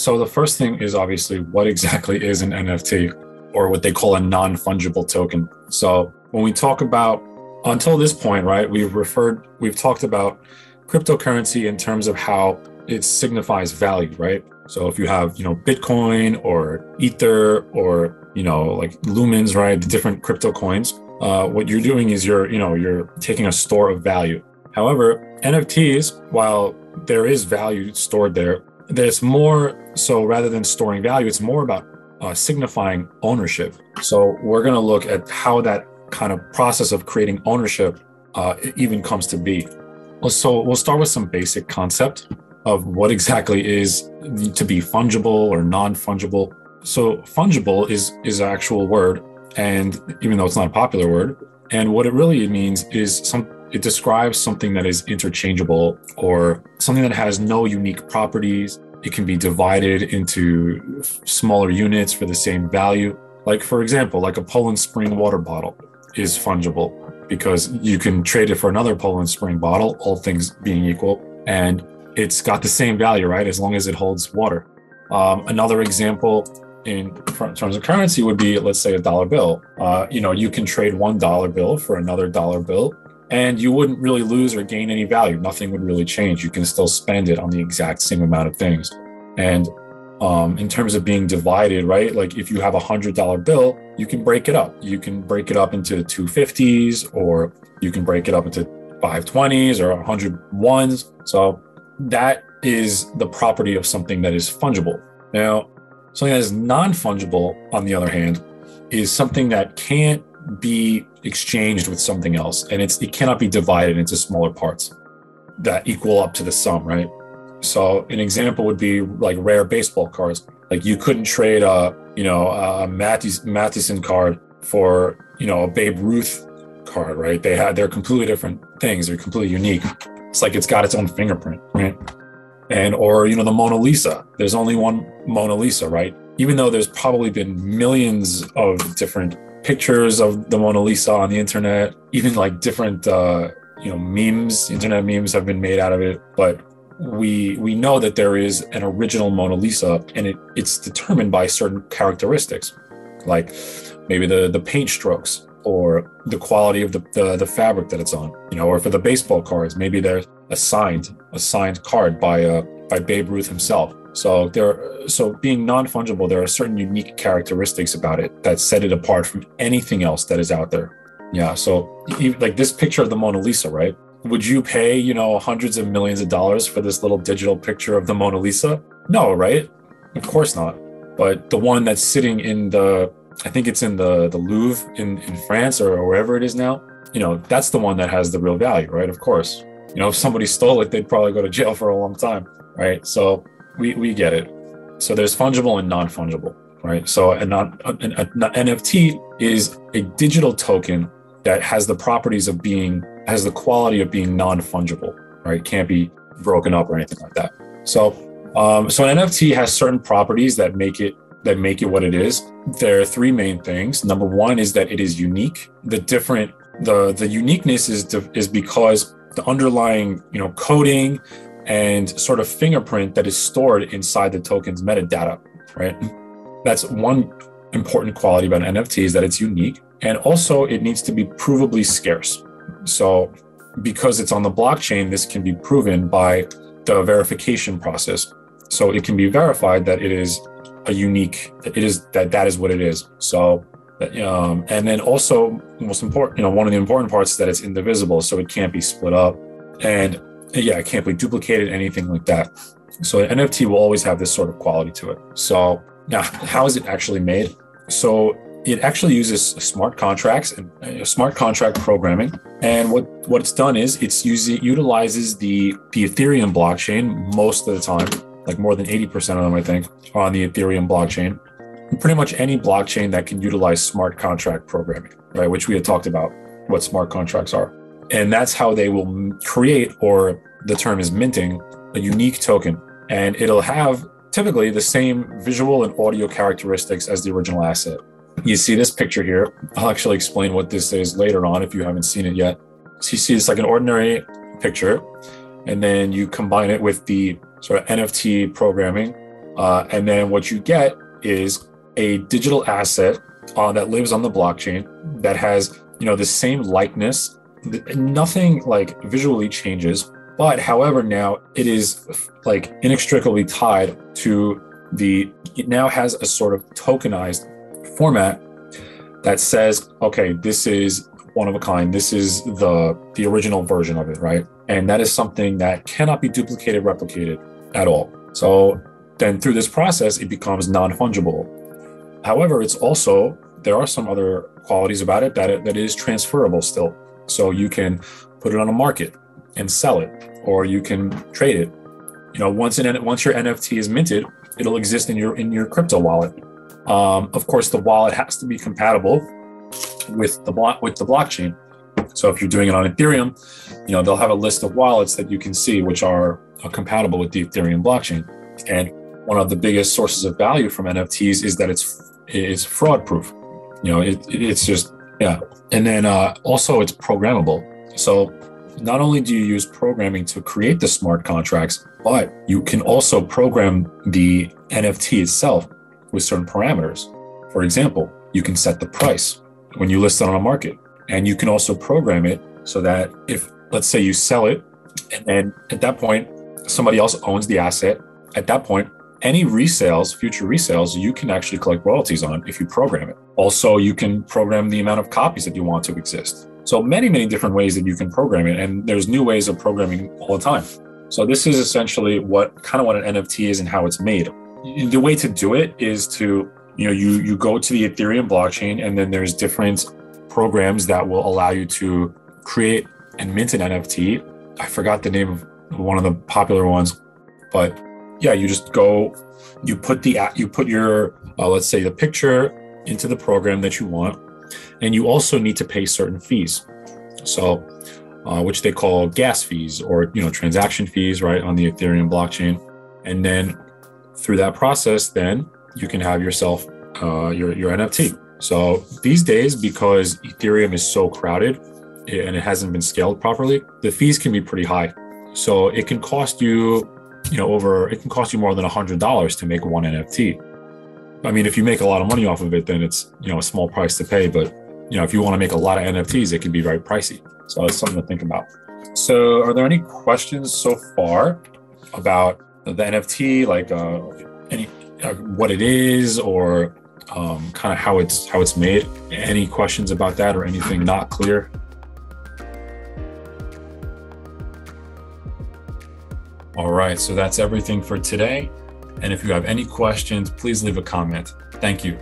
So the first thing is obviously what exactly is an NFT, or what they call a non-fungible token. So when we talk about, until this point, right, we've talked about cryptocurrency in terms of how it signifies value, right? So if you have, Bitcoin or Ether or, like Lumens, right, the different crypto coins, what you're doing is you're taking a store of value. However, NFTs, while there is value stored there, there's more, so rather than storing value, it's more about signifying ownership. So we're going to look at how that kind of process of creating ownership even comes to be. So we'll start with some basic concept of what exactly is to be fungible or non-fungible. So fungible is an actual word, and even though it's not a popular word, and what it really means is it describes something that is interchangeable or something that has no unique properties. It can be divided into smaller units for the same value. Like, for example, like a Poland Spring water bottle is fungible because you can trade it for another Poland Spring bottle, all things being equal, and it's got the same value, right? As long as it holds water. Another example in terms of currency would be, let's say, a dollar bill. You can trade $1 bill for another dollar bill, and you wouldn't really lose or gain any value. Nothing would really change. You can still spend it on the exact same amount of things. And in terms of being divided, right? Like if you have $100 bill, you can break it up. You can break it up into 250s, or you can break it up into 520s or 101s. So that is the property of something that is fungible. Now, something that is non-fungible, on the other hand, is something that can't be exchanged with something else, and it cannot be divided into smaller parts that equal up to the sum, right? So an example would be like rare baseball cards. Like you couldn't trade a Matheson card for a Babe Ruth card, right? They're completely different things. They're completely unique. It's like it's got its own fingerprint, right? Or the Mona Lisa. There's only one Mona Lisa, right? Even though there's probably been millions of different pictures of the Mona Lisa on the internet, even like different memes, internet memes have been made out of it, but we know that there is an original Mona Lisa, and it's determined by certain characteristics, like maybe the paint strokes or the quality of the fabric that it's on, or for the baseball cards, maybe they're a signed card by Babe Ruth himself. So being non-fungible, there are certain unique characteristics about it that set it apart from anything else that is out there. Yeah. So like this picture of the Mona Lisa, right? Would you pay, hundreds of millions of dollars for this little digital picture of the Mona Lisa? No, right? Of course not. But the one that's sitting in I think it's in the Louvre in France or wherever it is now, that's the one that has the real value, right? Of course. If somebody stole it, they'd probably go to jail for a long time, right? So we get it. So there's fungible and non-fungible, right? So an NFT is a digital token that has the properties of has the quality of being non-fungible, right? Can't be broken up or anything like that. So an NFT has certain properties that make it what it is. There are three main things. Number one is that it is unique. The uniqueness is because the underlying, coding and sort of fingerprint that is stored inside the token's metadata, right? That's one important quality about an NFT, is that it's unique. And also it needs to be provably scarce. So because it's on the blockchain, this can be proven by the verification process. So it can be verified that it is that is what it is. So, and then also most important, one of the important parts is that it's indivisible. So it can't be split up, and it can't be duplicated, anything like that. So an NFT will always have this sort of quality to it. So now, how is it actually made? So it actually uses smart contracts and smart contract programming. And what it's done is utilizes the Ethereum blockchain most of the time, like more than 80% of them, I think, are on the Ethereum blockchain. And pretty much any blockchain that can utilize smart contract programming, right? Which we had talked about what smart contracts are. And that's how they will create, or the term is minting, a unique token. And it'll have typically the same visual and audio characteristics as the original asset. You see this picture here. I'll actually explain what this is later on if you haven't seen it yet. So you see it's like an ordinary picture, and then you combine it with the sort of NFT programming, And then what you get is a digital asset that lives on the blockchain that has, the same likeness. Nothing like visually changes, but however, now it is like inextricably tied to it now has a sort of tokenized format that says, okay, this is one of a kind. This is the original version of it, right? And that is something that cannot be duplicated, replicated at all. So then through this process, it becomes non-fungible. However, there are some other qualities about it that is transferable still. So you can put it on a market and sell it, or you can trade it. Once your NFT is minted, it'll exist in your crypto wallet. Of course, the wallet has to be compatible with the blockchain. So if you're doing it on Ethereum, they'll have a list of wallets that you can see which are compatible with the Ethereum blockchain. And one of the biggest sources of value from NFTs is that it's fraud proof. It's just, yeah. And then also it's programmable. So not only do you use programming to create the smart contracts, but you can also program the NFT itself with certain parameters. For example, you can set the price when you list it on a market. And you can also program it so that if, let's say you sell it, and then at that point, somebody else owns the asset. At that point, any future resales, you can actually collect royalties on if you program it. Also, you can program the amount of copies that you want to exist. So many, many different ways that you can program it. And there's new ways of programming all the time. So this is essentially what an NFT is and how it's made. The way to do it is to, you go to the Ethereum blockchain, and then there's different programs that will allow you to create and mint an NFT. I forgot the name of one of the popular ones, but yeah, you just go, you put your, let's say the picture into the program that you want, and you also need to pay certain fees. So, which they call gas fees or, transaction fees, right, on the Ethereum blockchain. And then through that process, then you can have yourself, your NFT. So these days, because Ethereum is so crowded and it hasn't been scaled properly, the fees can be pretty high. So it can cost you, it can cost you more than $100 to make one NFT. I mean, if you make a lot of money off of it, then it's, a small price to pay. But, if you want to make a lot of NFTs, it can be very pricey. So it's something to think about. So are there any questions so far about the NFT, like what it is, or kind of how it's made? Any questions about that or anything not clear? All right, so that's everything for today. And if you have any questions, please leave a comment. Thank you.